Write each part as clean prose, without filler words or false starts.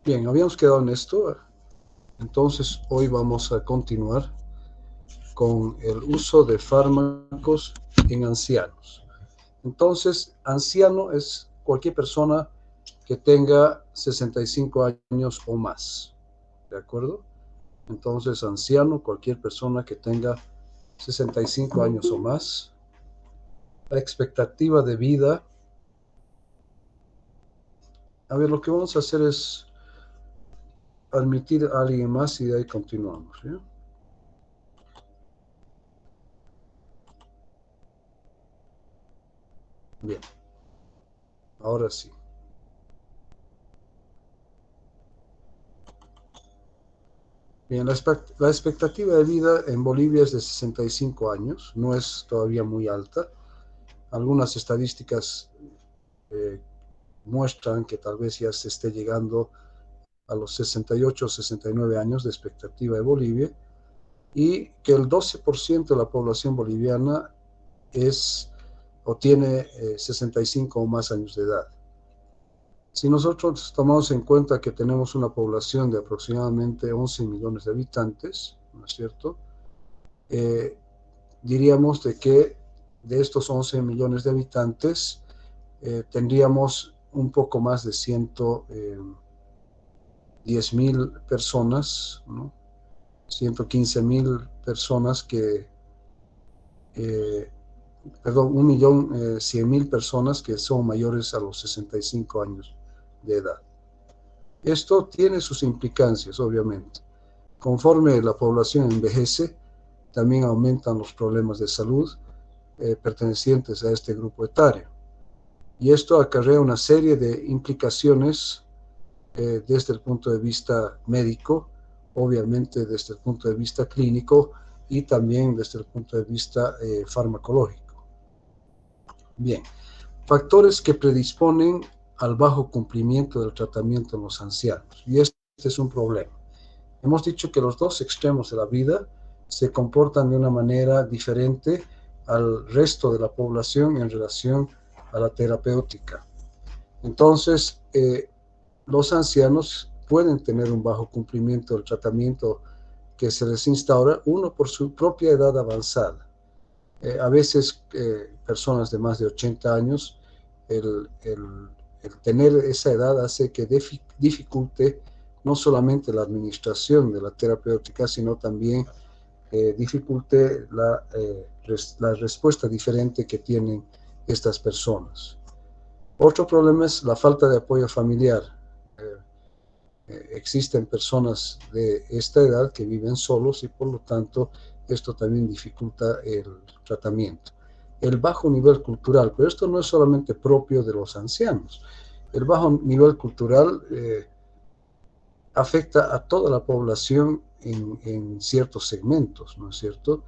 Bien, habíamos quedado en esto. Entonces, hoy vamos a continuar con el uso de fármacos en ancianos. Entonces, anciano es cualquier persona que tenga 65 años o más, ¿de acuerdo? Entonces, anciano, cualquier persona que tenga 65 años o más. La expectativa de vida. A ver, lo que vamos a hacer es admitir a alguien más y de ahí continuamos, ¿sí? Bien, ahora sí. Bien, la expectativa de vida en Bolivia es de 65 años, no es todavía muy alta. Algunas estadísticas eh, muestran que tal vez ya se esté llegando a los 68 o 69 años de expectativa de Bolivia y que el 12% de la población boliviana es o tiene 65 o más años de edad. Si nosotros tomamos en cuenta que tenemos una población de aproximadamente 11 millones de habitantes, ¿no es cierto? Eh, Diríamos de que de estos 11 millones de habitantes tendríamos un poco más de 110.000 personas, ¿no? 115.000 personas eh, perdón, 1.100.000 personas que son mayores a los 65 años de edad. Esto tiene sus implicancias, obviamente. Conforme la población envejece, también aumentan los problemas de salud pertenecientes a este grupo etario. Y esto acarrea una serie de implicaciones desde el punto de vista médico, obviamente desde el punto de vista clínico y también desde el punto de vista farmacológico. Bien, factores que predisponen al bajo cumplimiento del tratamiento en los ancianos. Y este es un problema. Hemos dicho que los dos extremos de la vida se comportan de una manera diferente al resto de la población en relación a la terapéutica. Entonces, los ancianos pueden tener un bajo cumplimiento del tratamiento que se les instaura, uno por su propia edad avanzada. A veces personas de más de 80 años, el tener esa edad hace que dificulte no solamente la administración de la terapéutica, sino también dificulte la respuesta diferente que tienen estas personas. Otro problema es la falta de apoyo familiar. Existen personas de esta edad que viven solos y por lo tanto esto también dificulta el tratamiento. El bajo nivel cultural, pero esto no es solamente propio de los ancianos. El bajo nivel cultural afecta a toda la población en ciertos segmentos, ¿no es cierto?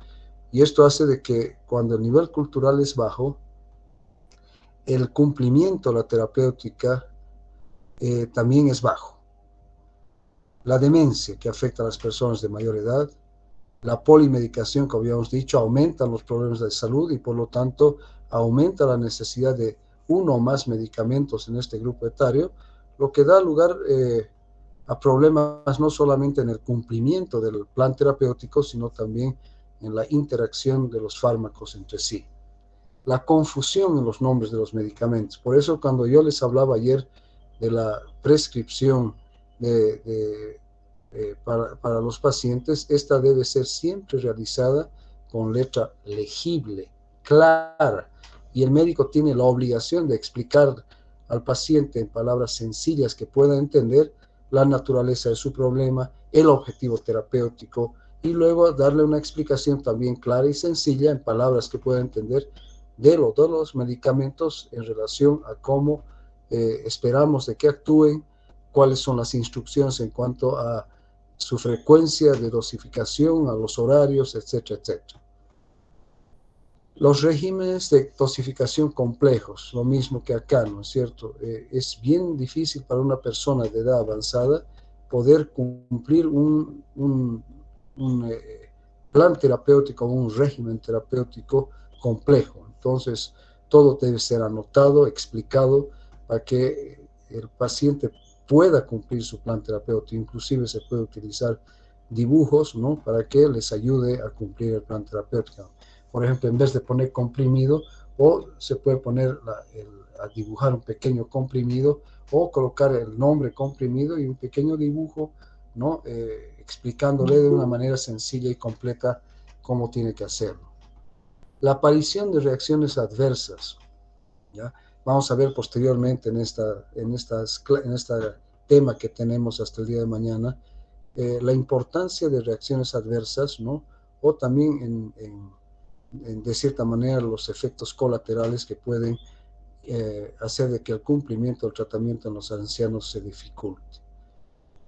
Y esto hace de que cuando el nivel cultural es bajo, el cumplimiento de la terapéutica también es bajo. La demencia que afecta a las personas de mayor edad, la polimedicación que habíamos dicho, aumentan los problemas de salud y por lo tanto aumenta la necesidad de uno o más medicamentos en este grupo etario, lo que da lugar a problemas no solamente en el cumplimiento del plan terapéutico, sino también en la interacción de los fármacos entre sí. La confusión en los nombres de los medicamentos. Por eso cuando yo les hablaba ayer de la prescripción para los pacientes, esta debe ser siempre realizada con letra legible, clara, y el médico tiene la obligación de explicar al paciente en palabras sencillas que pueda entender la naturaleza de su problema, el objetivo terapéutico y luego darle una explicación también clara y sencilla en palabras que pueda entender de los medicamentos en relación a cómo esperamos de que actúen, cuáles son las instrucciones en cuanto a su frecuencia de dosificación, a los horarios, etcétera, etcétera. Los regímenes de dosificación complejos, lo mismo que acá, ¿no es cierto? Es bien difícil para una persona de edad avanzada poder cumplir un plan terapéutico, un régimen terapéutico complejo. Entonces, todo debe ser anotado, explicado, para que el paciente pueda cumplir su plan terapéutico. Inclusive se puede utilizar dibujos, ¿no?, para que les ayude a cumplir el plan terapéutico. Por ejemplo, en vez de poner comprimido, o se puede poner a dibujar un pequeño comprimido, o colocar el nombre comprimido y un pequeño dibujo, ¿no?, explicándole de una manera sencilla y completa cómo tiene que hacerlo. La aparición de reacciones adversas, ¿ya? Vamos a ver posteriormente en este tema que tenemos hasta el día de mañana, la importancia de reacciones adversas, ¿no?, o también de cierta manera los efectos colaterales que pueden hacer de que el cumplimiento del tratamiento en los ancianos se dificulte.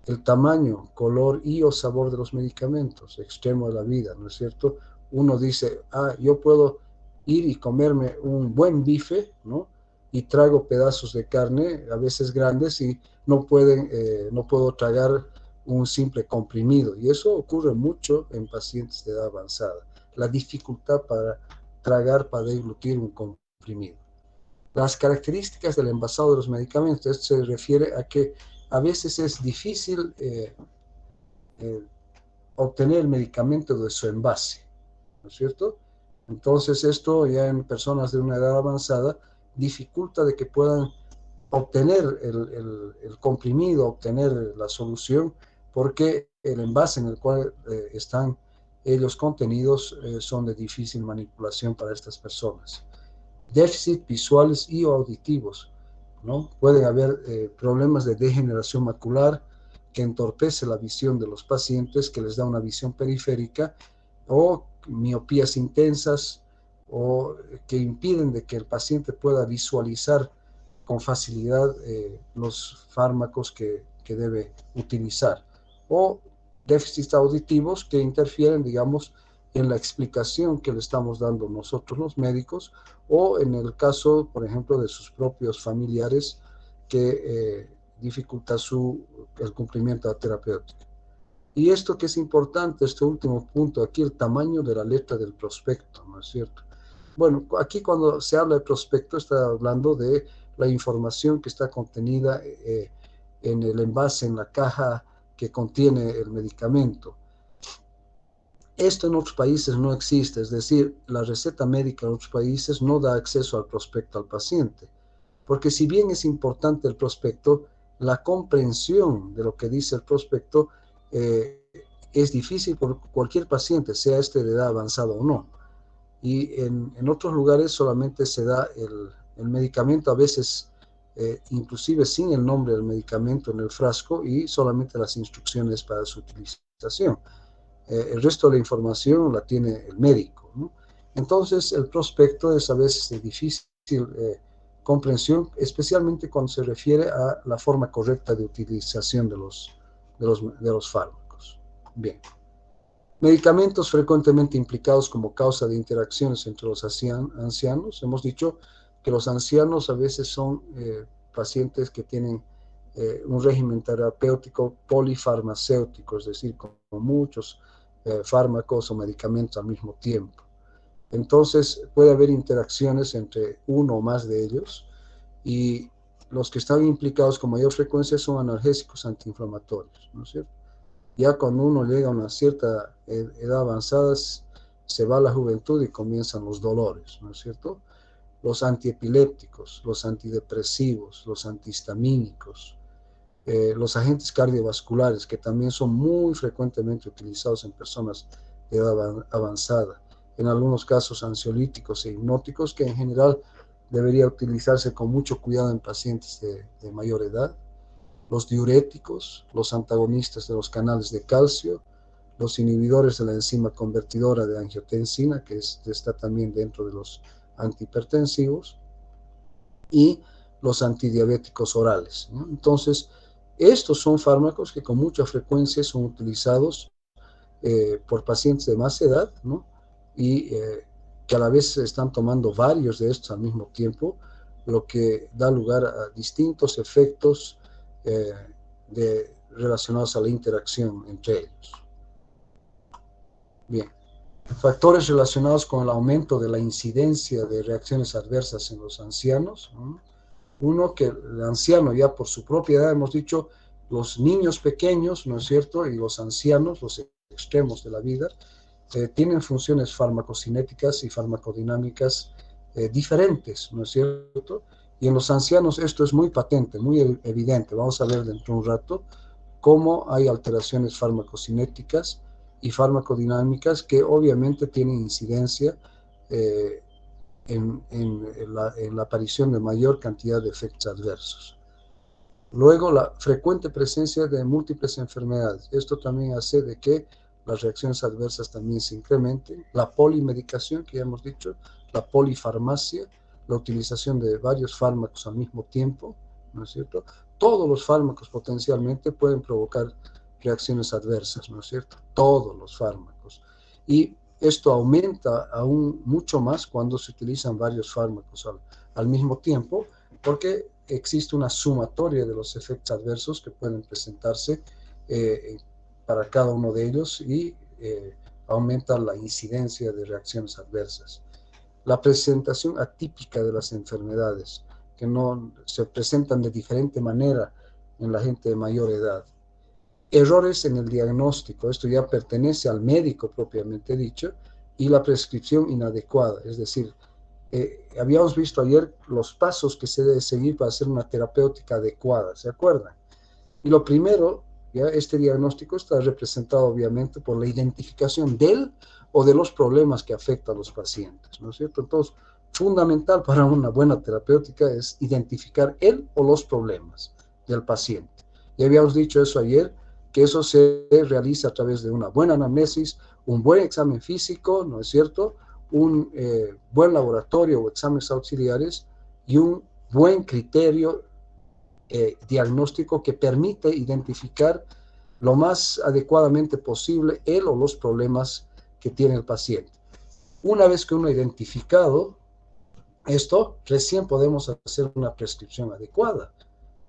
El tamaño, color y o sabor de los medicamentos, extremo de la vida, ¿no es cierto? Uno dice, yo puedo ir y comerme un buen bife, ¿no?, y trago pedazos de carne, a veces grandes, y no puedo tragar un simple comprimido. Y eso ocurre mucho en pacientes de edad avanzada. La dificultad para tragar, para deglutir un comprimido. Las características del envasado de los medicamentos, esto se refiere a que a veces es difícil obtener el medicamento de su envase, ¿no es cierto? Entonces esto ya en personas de una edad avanzada dificulta de que puedan obtener el comprimido, obtener la solución, porque el envase en el cual están ellos contenidos son de difícil manipulación para estas personas. Déficit visuales y auditivos, ¿no? Pueden haber problemas de degeneración macular que entorpece la visión de los pacientes, que les da una visión periférica, o miopías intensas, o que impiden de que el paciente pueda visualizar con facilidad los fármacos que debe utilizar, o déficits auditivos que interfieren, digamos, en la explicación que le estamos dando nosotros los médicos, o en el caso, por ejemplo, de sus propios familiares que dificulta el cumplimiento de la terapéutica. Y esto que es importante, este último punto, aquí el tamaño de la letra del prospecto, ¿no es cierto? Bueno, aquí cuando se habla de prospecto está hablando de la información que está contenida en el envase, en la caja que contiene el medicamento. Esto en otros países no existe, es decir, la receta médica en otros países no da acceso al prospecto al paciente, porque si bien es importante el prospecto, la comprensión de lo que dice el prospecto es difícil por cualquier paciente, sea este de edad avanzada o no. Y en otros lugares solamente se da el medicamento, a veces inclusive sin el nombre del medicamento en el frasco, y solamente las instrucciones para su utilización. El resto de la información la tiene el médico, ¿no? Entonces el prospecto es a veces de difícil comprensión, especialmente cuando se refiere a la forma correcta de utilización de los fármacos. Bien. Medicamentos frecuentemente implicados como causa de interacciones entre los ancianos. Hemos dicho que los ancianos a veces son pacientes que tienen un régimen terapéutico polifarmacéutico, es decir, con muchos fármacos o medicamentos al mismo tiempo. Entonces puede haber interacciones entre uno o más de ellos, y los que están implicados con mayor frecuencia son analgésicos antiinflamatorios, ¿no es cierto? Ya cuando uno llega a una cierta edad avanzada, se va a la juventud y comienzan los dolores, ¿no es cierto? Los antiepilépticos, los antidepresivos, los antihistamínicos, los agentes cardiovasculares, que también son muy frecuentemente utilizados en personas de edad avanzada. En algunos casos ansiolíticos e hipnóticos, que en general debería utilizarse con mucho cuidado en pacientes de mayor edad. Los diuréticos, los antagonistas de los canales de calcio, los inhibidores de la enzima convertidora de angiotensina, que está también dentro de los antihipertensivos, y los antidiabéticos orales, ¿no? Entonces, estos son fármacos que con mucha frecuencia son utilizados por pacientes de más edad, ¿no? Y que a la vez están tomando varios de estos al mismo tiempo, lo que da lugar a distintos efectos relacionados a la interacción entre ellos. Bien, factores relacionados con el aumento de la incidencia de reacciones adversas en los ancianos, ¿no? Uno, que el anciano ya por su propia edad, hemos dicho, los niños pequeños, ¿no es cierto?, y los ancianos, los extremos de la vida, tienen funciones farmacocinéticas y farmacodinámicas diferentes, ¿no es cierto? Y en los ancianos esto es muy patente, muy evidente. Vamos a ver dentro de un rato cómo hay alteraciones farmacocinéticas y farmacodinámicas que obviamente tienen incidencia eh, en la aparición de mayor cantidad de efectos adversos. Luego, la frecuente presencia de múltiples enfermedades. Esto también hace de que las reacciones adversas también se incrementen. La polimedicación, que ya hemos dicho, la polifarmacia, la utilización de varios fármacos al mismo tiempo, ¿no es cierto? Todos los fármacos potencialmente pueden provocar reacciones adversas, ¿no es cierto? Todos los fármacos. Y esto aumenta aún mucho más cuando se utilizan varios fármacos al mismo tiempo, porque existe una sumatoria de los efectos adversos que pueden presentarse para cada uno de ellos y aumenta la incidencia de reacciones adversas. La presentación atípica de las enfermedades, que no se presentan de diferente manera en la gente de mayor edad. Errores en el diagnóstico, esto ya pertenece al médico propiamente dicho, y la prescripción inadecuada, es decir, habíamos visto ayer los pasos que se debe seguir para hacer una terapéutica adecuada, ¿se acuerdan? Y lo primero, ya este diagnóstico está representado obviamente por la identificación del o de los problemas que afectan a los pacientes, ¿no es cierto? Entonces, fundamental para una buena terapéutica es identificar el o los problemas del paciente. Ya habíamos dicho eso ayer, que eso se realiza a través de una buena anamnesis, un buen examen físico, ¿no es cierto?, un buen laboratorio o exámenes auxiliares y un buen criterio diagnóstico que permite identificar lo más adecuadamente posible el o los problemas que tiene el paciente. Una vez que uno ha identificado esto, recién podemos hacer una prescripción adecuada.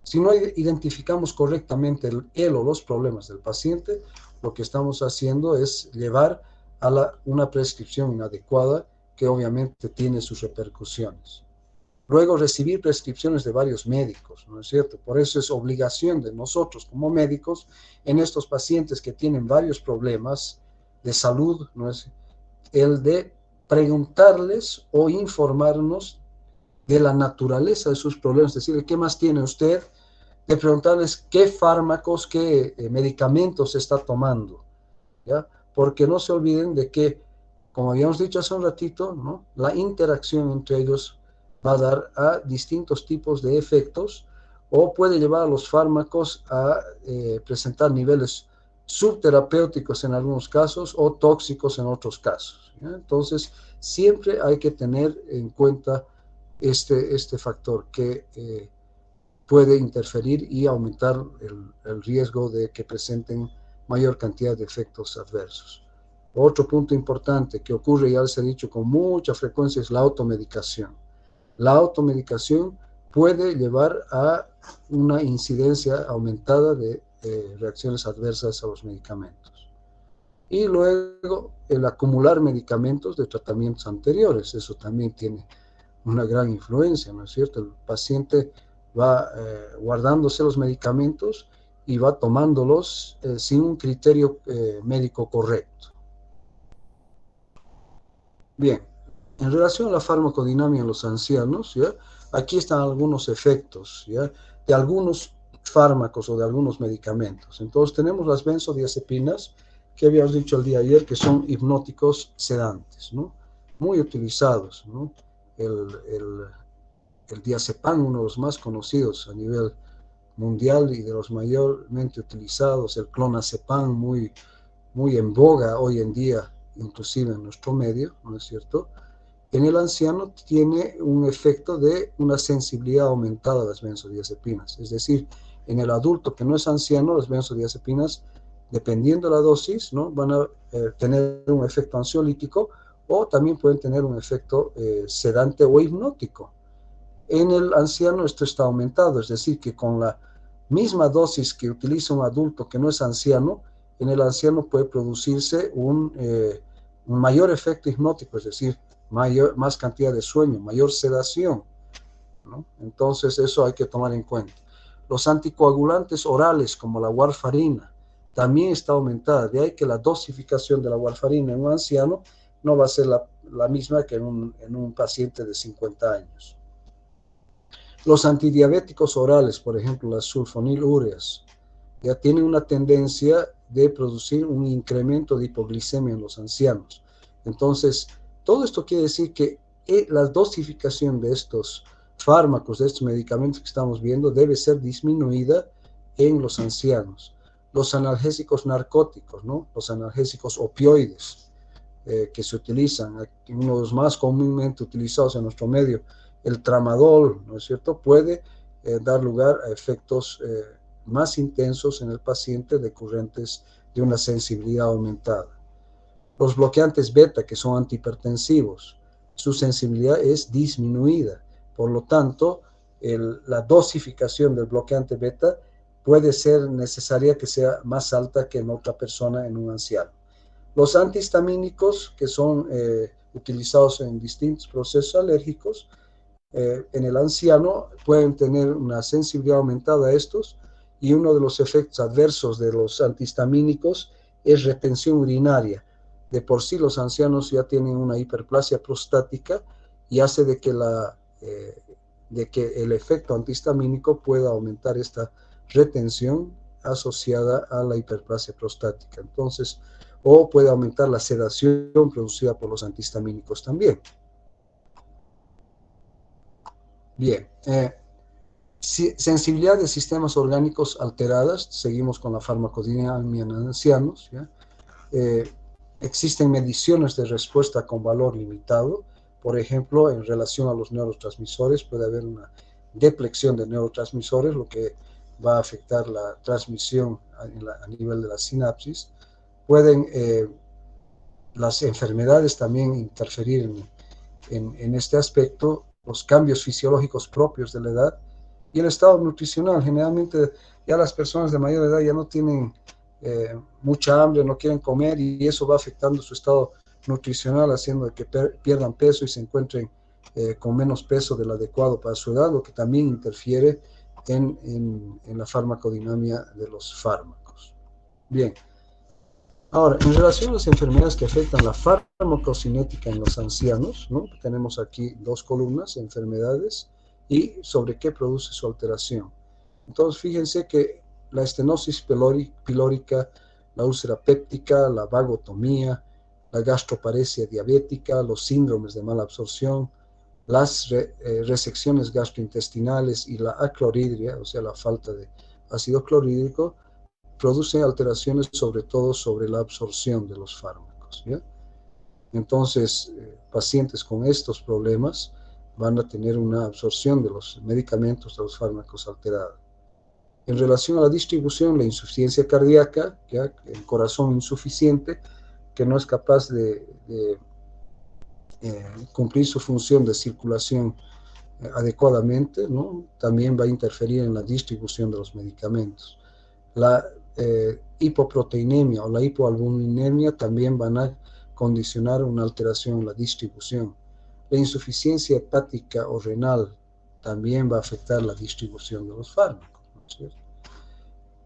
Si no identificamos correctamente el o los problemas del paciente, lo que estamos haciendo es llevar a una prescripción inadecuada que obviamente tiene sus repercusiones. Luego, recibir prescripciones de varios médicos, ¿no es cierto? Por eso es obligación de nosotros como médicos en estos pacientes que tienen varios problemas de salud, ¿no es? El de preguntarles o informarnos de la naturaleza de sus problemas, es decir, ¿qué más tiene usted? De preguntarles qué fármacos, qué medicamentos está tomando, ¿ya? Porque no se olviden de que, como habíamos dicho hace un ratito, ¿no?, la interacción entre ellos va a dar a distintos tipos de efectos o puede llevar a los fármacos a presentar niveles subterapéuticos en algunos casos o tóxicos en otros casos, ¿ya? Entonces, siempre hay que tener en cuenta este factor que puede interferir y aumentar el riesgo de que presenten mayor cantidad de efectos adversos. Otro punto importante que ocurre, ya les he dicho con mucha frecuencia, es la automedicación. La automedicación puede llevar a una incidencia aumentada de reacciones adversas a los medicamentos. Y luego el acumular medicamentos de tratamientos anteriores, eso también tiene una gran influencia, ¿no es cierto? El paciente va guardándose los medicamentos y va tomándolos sin un criterio médico correcto. Bien, en relación a la farmacodinámica en los ancianos, ¿ya?, aquí están algunos efectos, ¿ya?, de algunos fármacos o de algunos medicamentos. Entonces tenemos las benzodiazepinas, que habíamos dicho el día de ayer, que son hipnóticos sedantes, ¿no?, muy utilizados, ¿no? El diazepam, uno de los más conocidos a nivel mundial y de los mayormente utilizados, el clonazepam, muy en boga hoy en día, inclusive en nuestro medio, ¿no es cierto? En el anciano tiene un efecto de una sensibilidad aumentada a las benzodiazepinas, es decir, en el adulto que no es anciano, las benzodiazepinas, dependiendo de la dosis, ¿no?, van a tener un efecto ansiolítico o también pueden tener un efecto sedante o hipnótico. En el anciano esto está aumentado, es decir, que con la misma dosis que utiliza un adulto que no es anciano, en el anciano puede producirse un mayor efecto hipnótico, es decir, más cantidad de sueño, mayor sedación, ¿no? Entonces eso hay que tomar en cuenta. Los anticoagulantes orales, como la warfarina, también está aumentada. De ahí que la dosificación de la warfarina en un anciano no va a ser la misma que en un paciente de 50 años. Los antidiabéticos orales, por ejemplo, las sulfonilúreas, ya tienen una tendencia de producir un incremento de hipoglicemia en los ancianos. Entonces, todo esto quiere decir que la dosificación de estos fármacos, de estos medicamentos que estamos viendo, debe ser disminuida en los ancianos. Los analgésicos narcóticos, ¿no? Los analgésicos opioides que se utilizan, uno de los más comúnmente utilizados en nuestro medio, el tramadol, ¿no es cierto?, puede dar lugar a efectos más intensos en el paciente decurrentes de una sensibilidad aumentada. Los bloqueantes beta, que son antihipertensivos, su sensibilidad es disminuida. Por lo tanto, la dosificación del bloqueante beta puede ser necesaria que sea más alta que en otra persona, en un anciano. Los antihistamínicos, que son utilizados en distintos procesos alérgicos, en el anciano pueden tener una sensibilidad aumentada a estos, y uno de los efectos adversos de los antihistamínicos es retención urinaria. De por sí los ancianos ya tienen una hiperplasia prostática y hace de que el efecto antihistamínico pueda aumentar esta retención asociada a la hiperplasia prostática. Entonces, o puede aumentar la sedación producida por los antihistamínicos también. Bien, sensibilidad de sistemas orgánicos alteradas, seguimos con la farmacodinámica en ancianos, ¿ya? Existen mediciones de respuesta con valor limitado, por ejemplo, en relación a los neurotransmisores, puede haber una depleción de neurotransmisores, lo que va a afectar la transmisión a nivel de la sinapsis. Pueden las enfermedades también interferir en este aspecto, los cambios fisiológicos propios de la edad y el estado nutricional. Generalmente ya las personas de mayor edad ya no tienen mucha hambre, no quieren comer, y eso va afectando su estado nutricional, haciendo que pierdan peso y se encuentren con menos peso del adecuado para su edad, lo que también interfiere en la farmacodinámica de los fármacos. Bien. Ahora, en relación a las enfermedades que afectan la farmacocinética en los ancianos, ¿no? Tenemos aquí dos columnas, enfermedades y sobre qué produce su alteración. Entonces, fíjense que la estenosis pilórica, la úlcera péptica, la vagotomía, la gastroparesia diabética, los síndromes de mala absorción, las resecciones gastrointestinales y la acloridria, o sea, la falta de ácido clorhídrico, produce alteraciones sobre todo sobre la absorción de los fármacos, ¿ya? Entonces, pacientes con estos problemas van a tener una absorción de los medicamentos, de los fármacos alterada. En relación a la distribución, la insuficiencia cardíaca, ¿ya? El corazón insuficiente, que no es capaz de cumplir su función de circulación adecuadamente, ¿no? También va a interferir en la distribución de los medicamentos. La hipoproteinemia o la hipoalbuminemia también van a condicionar una alteración en la distribución. La insuficiencia hepática o renal también va a afectar la distribución de los fármacos, ¿no es cierto?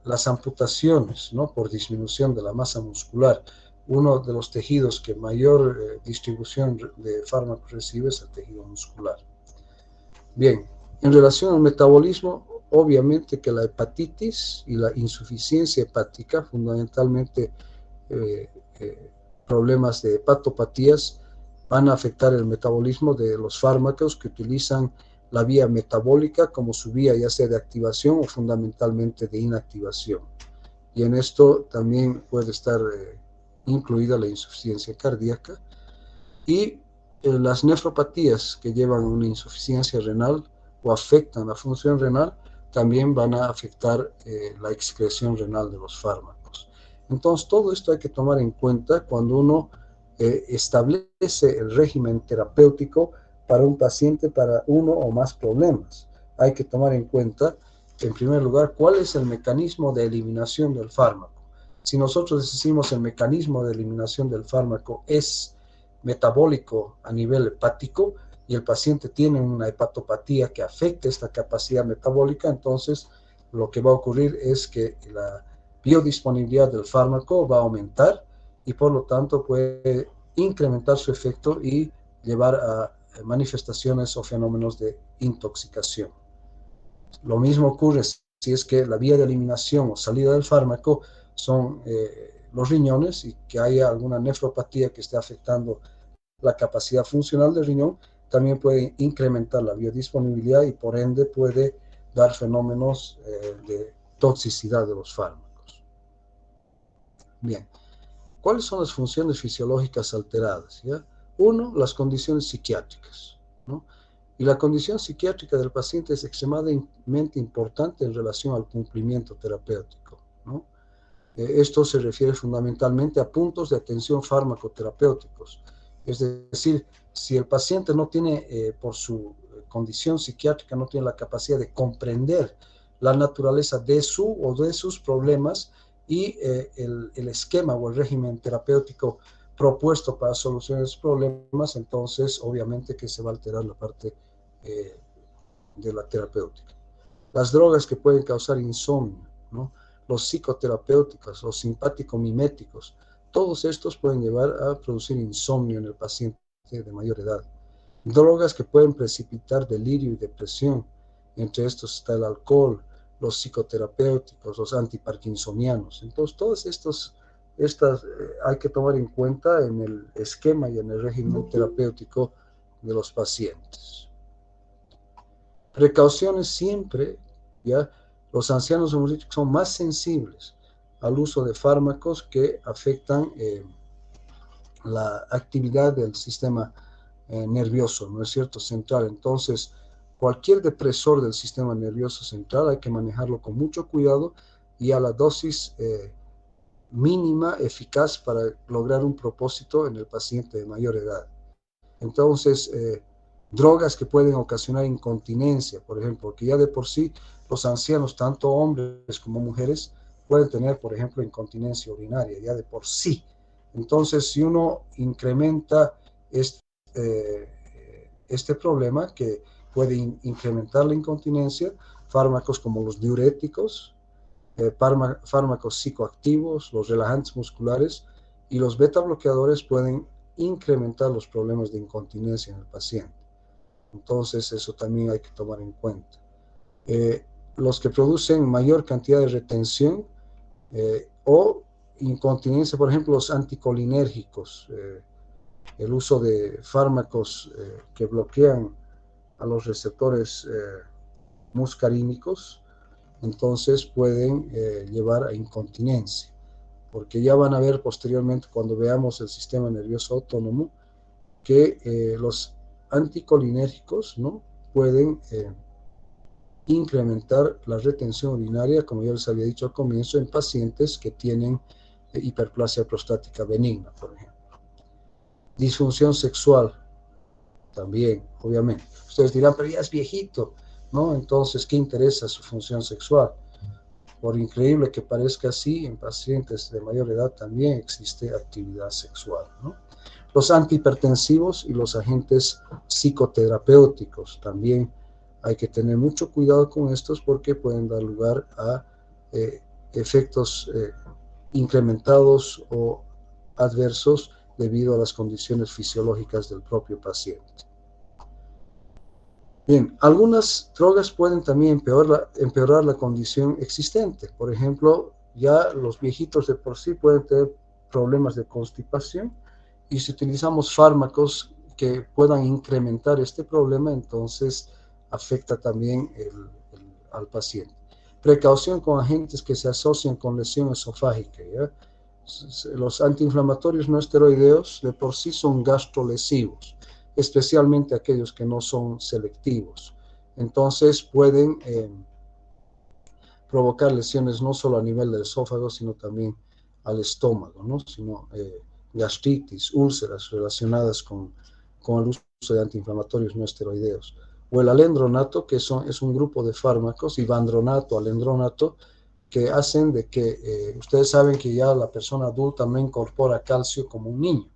Las amputaciones, ¿no? Por disminución de la masa muscular. Uno de los tejidos que mayor distribución de fármacos recibe es el tejido muscular. Bien, en relación al metabolismo, obviamente que la hepatitis y la insuficiencia hepática, fundamentalmente problemas de hepatopatías, van a afectar el metabolismo de los fármacos que utilizan la vía metabólica como su vía ya sea de activación o fundamentalmente de inactivación. Y en esto también puede estar incluida la insuficiencia cardíaca y las nefropatías que llevan a una insuficiencia renal o afectan la función renal también van a afectar la excreción renal de los fármacos. Entonces, todo esto hay que tomar en cuenta cuando uno establece el régimen terapéutico para un paciente para uno o más problemas. Hay que tomar en cuenta, en primer lugar, cuál es el mecanismo de eliminación del fármaco. Si nosotros decimos el mecanismo de eliminación del fármaco es metabólico a nivel hepático y el paciente tiene una hepatopatía que afecta esta capacidad metabólica, entonces lo que va a ocurrir es que la biodisponibilidad del fármaco va a aumentar y por lo tanto puede incrementar su efecto y llevar a manifestaciones o fenómenos de intoxicación. Lo mismo ocurre si es que la vía de eliminación o salida del fármaco son los riñones y que haya alguna nefropatía que esté afectando la capacidad funcional del riñón, también puede incrementar la biodisponibilidad y por ende puede dar fenómenos de toxicidad de los fármacos. Bien, ¿cuáles son las funciones fisiológicas alteradas? ¿Ya? Uno, las condiciones psiquiátricas, ¿no? Y la condición psiquiátrica del paciente es extremadamente importante en relación al cumplimiento terapéutico, ¿no? Esto se refiere fundamentalmente a puntos de atención farmacoterapéuticos. Es decir, si el paciente no tiene, por su condición psiquiátrica, no tiene la capacidad de comprender la naturaleza de su o de sus problemas y el esquema o el régimen terapéutico propuesto para solucionar esos problemas, entonces obviamente que se va a alterar la parte de la terapéutica. Las drogas que pueden causar insomnio, ¿no? Los psicoterapéuticos, los simpático-miméticos, todos estos pueden llevar a producir insomnio en el paciente de mayor edad. Drogas que pueden precipitar delirio y depresión, entre estos está el alcohol, los psicoterapéuticos, los antiparkinsonianos. Entonces, todas estas hay que tomar en cuenta en el esquema y en el régimen terapéutico de los pacientes. Precauciones siempre, ¿ya? Los ancianos hemos dicho que son más sensibles al uso de fármacos que afectan la actividad del sistema nervioso, ¿no es cierto?, central. Entonces, cualquier depresor del sistema nervioso central hay que manejarlo con mucho cuidado y a la dosis mínima eficaz para lograr un propósito en el paciente de mayor edad. Entonces, drogas que pueden ocasionar incontinencia, por ejemplo, que ya de por sí los ancianos, tanto hombres como mujeres, pueden tener, por ejemplo, incontinencia urinaria, ya de por sí. Entonces, si uno incrementa este problema que puede incrementar la incontinencia, fármacos como los diuréticos, fármacos psicoactivos, los relajantes musculares y los beta bloqueadores pueden incrementar los problemas de incontinencia en el paciente. Entonces, eso también hay que tomar en cuenta. Los que producen mayor cantidad de retención o incontinencia, por ejemplo, los anticolinérgicos, el uso de fármacos que bloquean a los receptores muscarínicos, entonces pueden llevar a incontinencia, porque ya van a ver posteriormente cuando veamos el sistema nervioso autónomo que los anticolinérgicos, ¿no?, pueden incrementar la retención urinaria, como yo les había dicho al comienzo, en pacientes que tienen hiperplasia prostática benigna, por ejemplo. Disfunción sexual, también, obviamente. Ustedes dirán, pero ya es viejito, ¿no? Entonces, ¿qué interesa su función sexual? Por increíble que parezca así, en pacientes de mayor edad también existe actividad sexual, ¿no? Los antihipertensivos y los agentes psicoterapéuticos también hay que tener mucho cuidado con estos porque pueden dar lugar a efectos incrementados o adversos debido a las condiciones fisiológicas del propio paciente. Bien, algunas drogas pueden también empeorar la condición existente. Por ejemplo, ya los viejitos de por sí pueden tener problemas de constipación y si utilizamos fármacos que puedan incrementar este problema, entonces afecta también al paciente. Precaución con agentes que se asocian con lesión esofágica, ¿ya? Los antiinflamatorios no esteroideos de por sí son gastrolesivos, especialmente aquellos que no son selectivos. Entonces pueden provocar lesiones no solo a nivel del esófago, sino también al estómago, ¿no? Sino gastritis, úlceras relacionadas con el uso de antiinflamatorios no esteroideos. O el alendronato, que es un grupo de fármacos, ivandronato, alendronato, que hacen de que ustedes saben que ya la persona adulta no incorpora calcio como un niño.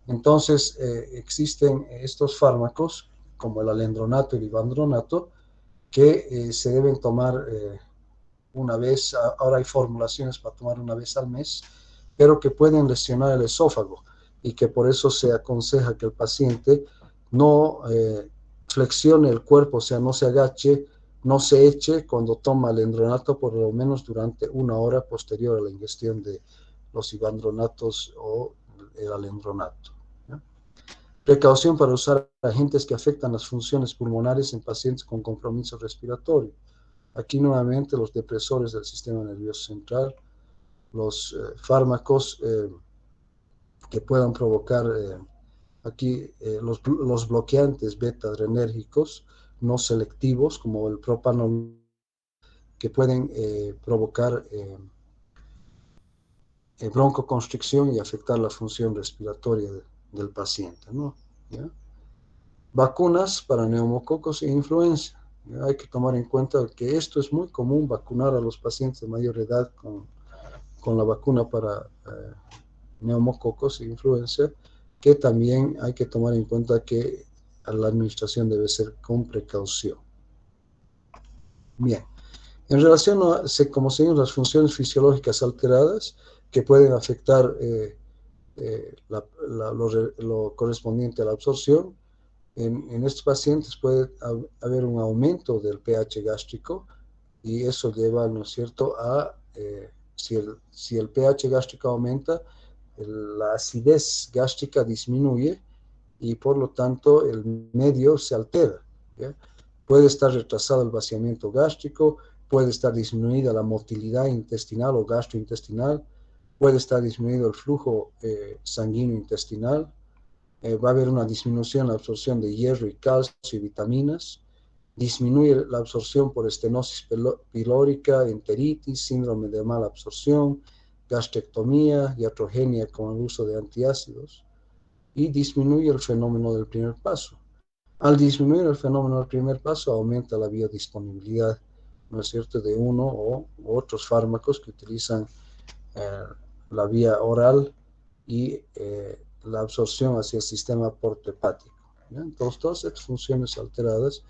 Entonces existen estos fármacos, como el alendronato y el ivandronato, que se deben tomar una vez, ahora hay formulaciones para tomar una vez al mes, pero que pueden lesionar el esófago y que por eso se aconseja que el paciente no flexione el cuerpo, o sea, no se agache, no se eche cuando toma el endronato, por lo menos durante una hora posterior a la ingestión de los ivandronatos o el alendronato. ¿Ya? Precaución para usar agentes que afectan las funciones pulmonares en pacientes con compromiso respiratorio. Aquí nuevamente los depresores del sistema nervioso central, los fármacos que puedan provocar los bloqueantes beta-adrenérgicos no selectivos, como el propanolol, que pueden provocar broncoconstricción y afectar la función respiratoria del paciente, ¿no? ¿Ya? Vacunas para neumococos e influenza. ¿Ya? Hay que tomar en cuenta que esto es muy común, vacunar a los pacientes de mayor edad con la vacuna para neumococos e influenza, que también hay que tomar en cuenta que la administración debe ser con precaución. Bien, en relación a como seguimos las funciones fisiológicas alteradas que pueden afectar lo correspondiente a la absorción, en estos pacientes puede haber un aumento del pH gástrico y eso lleva, ¿no es cierto?, a, si el pH gástrico aumenta, la acidez gástrica disminuye y por lo tanto el medio se altera. ¿Ya? Puede estar retrasado el vaciamiento gástrico, puede estar disminuida la motilidad intestinal o gastrointestinal, puede estar disminuido el flujo sanguíneo intestinal, va a haber una disminución en la absorción de hierro y calcio y vitaminas, disminuye la absorción por estenosis pilórica, enteritis, síndrome de mala absorción, gastrectomía, iatrogenia con el uso de antiácidos, y disminuye el fenómeno del primer paso. Al disminuir el fenómeno del primer paso, aumenta la biodisponibilidad, ¿no es cierto?, de uno u otros fármacos que utilizan la vía oral y la absorción hacia el sistema portohepático. Entonces, todas estas funciones alteradas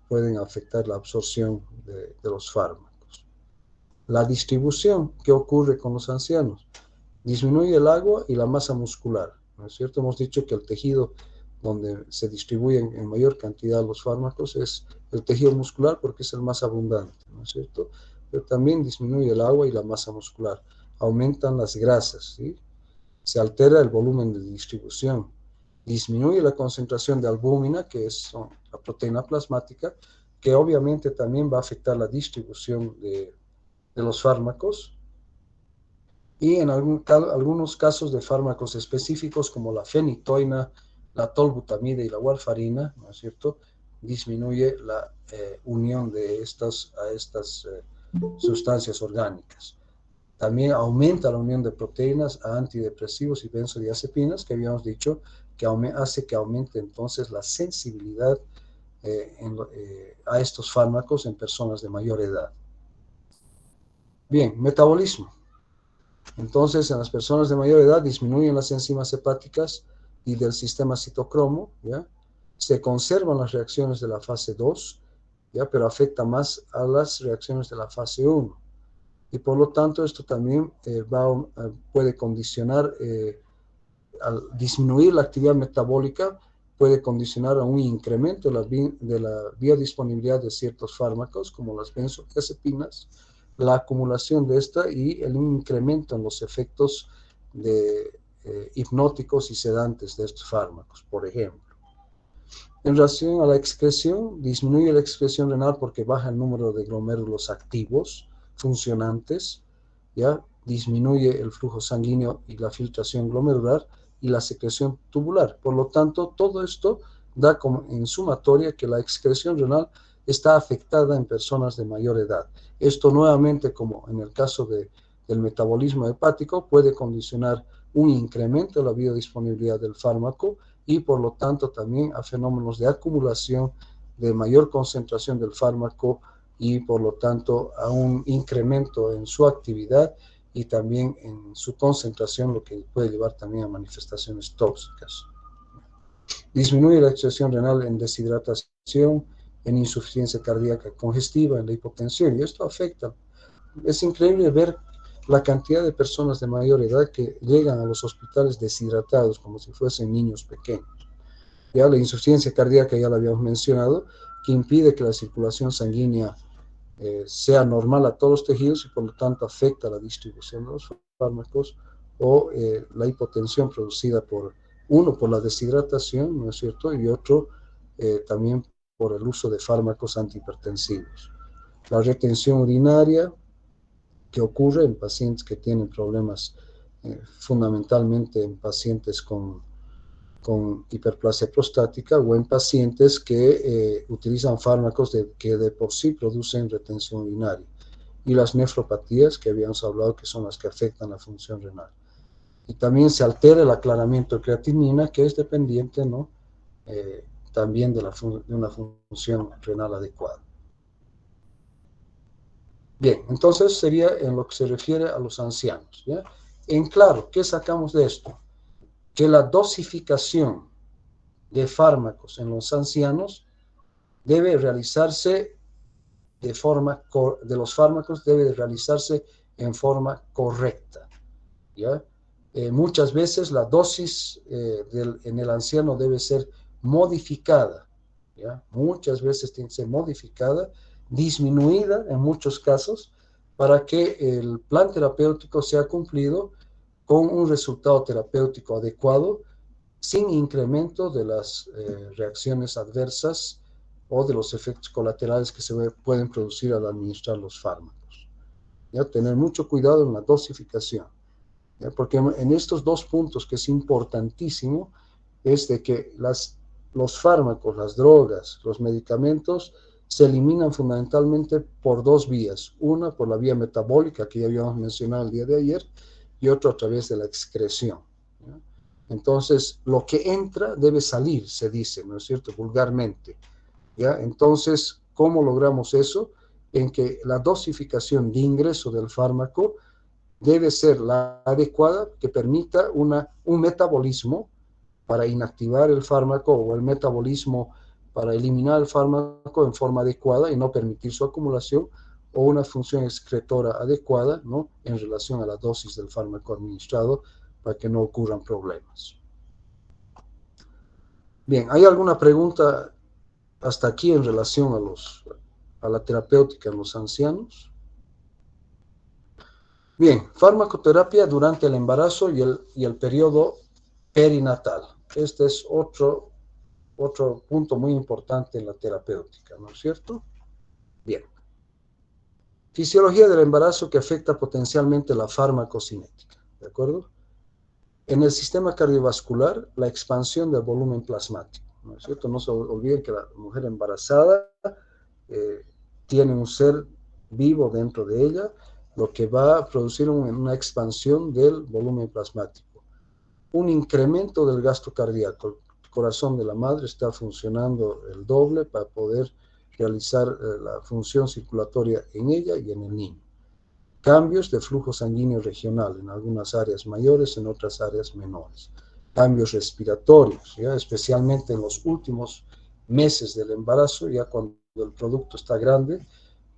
pueden afectar la absorción de los fármacos. La distribución, ¿qué ocurre con los ancianos? Disminuye el agua y la masa muscular, ¿no es cierto? Hemos dicho que el tejido donde se distribuyen en mayor cantidad los fármacos es el tejido muscular porque es el más abundante, ¿no es cierto? Pero también disminuye el agua y la masa muscular, aumentan las grasas, ¿sí? Se altera el volumen de distribución, disminuye la concentración de albúmina, que es la proteína plasmática, que obviamente también va a afectar la distribución de los fármacos, y en algunos casos de fármacos específicos como la fenitoína, la tolbutamida y la warfarina, ¿no es cierto?, disminuye la unión de estas sustancias orgánicas. También aumenta la unión de proteínas a antidepresivos y benzodiazepinas, que habíamos dicho que hace que aumente entonces la sensibilidad a estos fármacos en personas de mayor edad. Bien, metabolismo. Entonces, en las personas de mayor edad disminuyen las enzimas hepáticas y del sistema citocromo, ¿ya? Se conservan las reacciones de la fase 2, ¿ya? Pero afecta más a las reacciones de la fase 1. Y por lo tanto, esto también puede condicionar, al disminuir la actividad metabólica, puede condicionar a un incremento de la biodisponibilidad de ciertos fármacos, como las benzodiazepinas, la acumulación de esta y el incremento en los efectos hipnóticos y sedantes de estos fármacos, por ejemplo. En relación a la excreción, disminuye la excreción renal porque baja el número de glomérulos activos, funcionantes, ¿ya? Disminuye el flujo sanguíneo y la filtración glomerular y la secreción tubular. Por lo tanto, todo esto da como en sumatoria que la excreción renal está afectada en personas de mayor edad. Esto nuevamente, como en el caso del metabolismo hepático, puede condicionar un incremento de la biodisponibilidad del fármaco y por lo tanto también a fenómenos de acumulación de mayor concentración del fármaco y por lo tanto a un incremento en su actividad y también en su concentración, lo que puede llevar también a manifestaciones tóxicas. Disminuye la excreción renal en deshidratación, en insuficiencia cardíaca congestiva, en la hipotensión, y esto afecta es increíble ver la cantidad de personas de mayor edad que llegan a los hospitales deshidratados como si fuesen niños pequeños. Ya la insuficiencia cardíaca ya la habíamos mencionado, que impide que la circulación sanguínea sea normal a todos los tejidos y por lo tanto afecta la distribución de los fármacos, o la hipotensión producida por la deshidratación, ¿no es cierto? Y otro también por el uso de fármacos antihipertensivos. La retención urinaria, que ocurre en pacientes que tienen problemas, fundamentalmente en pacientes con hiperplasia prostática o en pacientes que utilizan fármacos que de por sí producen retención urinaria. Y las nefropatías que habíamos hablado, que son las que afectan la función renal. Y también se altera el aclaramiento de creatinina, que es dependiente, ¿no? También de una función renal adecuada. Bien, entonces sería en lo que se refiere a los ancianos, ¿ya? En claro, ¿qué sacamos de esto? Que la dosificación de fármacos en los ancianos debe realizarse de los fármacos debe realizarse en forma correcta, ¿ya? Muchas veces la dosis en el anciano debe ser modificada, ¿ya? Muchas veces tiene que ser modificada, disminuida en muchos casos, para que el plan terapéutico sea cumplido con un resultado terapéutico adecuado, sin incremento de las reacciones adversas o de los efectos colaterales que se pueden producir al administrar los fármacos. ¿Ya? Tener mucho cuidado en la dosificación, ¿ya? Porque en estos dos puntos, que es importantísimo, es de que los fármacos, las drogas, los medicamentos se eliminan fundamentalmente por dos vías. Una por la vía metabólica, que ya habíamos mencionado el día de ayer, y otra a través de la excreción, ¿ya? Entonces, lo que entra debe salir, se dice, ¿no es cierto?, vulgarmente, ¿ya? Entonces, ¿cómo logramos eso? En que la dosificación de ingreso del fármaco debe ser la adecuada, que permita un metabolismo para inactivar el fármaco, o el metabolismo para eliminar el fármaco en forma adecuada y no permitir su acumulación, o una función excretora adecuada, ¿no?, en relación a la dosis del fármaco administrado, para que no ocurran problemas. Bien, ¿hay alguna pregunta hasta aquí en relación a la terapéutica en los ancianos? Bien, farmacoterapia durante el embarazo y el periodo perinatal. Este es otro punto muy importante en la terapéutica, ¿no es cierto? Bien. Fisiología del embarazo que afecta potencialmente la farmacocinética, ¿de acuerdo? En el sistema cardiovascular, la expansión del volumen plasmático, ¿no es cierto? No se olviden que la mujer embarazada eh, tiene un ser vivo dentro de ella, lo que va a producir una expansión del volumen plasmático, un incremento del gasto cardíaco. El corazón de la madre está funcionando el doble para poder realizar la función circulatoria en ella y en el niño. Cambios de flujo sanguíneo regional, en algunas áreas mayores, en otras áreas menores. Cambios respiratorios, ¿ya? Especialmente en los últimos meses del embarazo, ya cuando el producto está grande,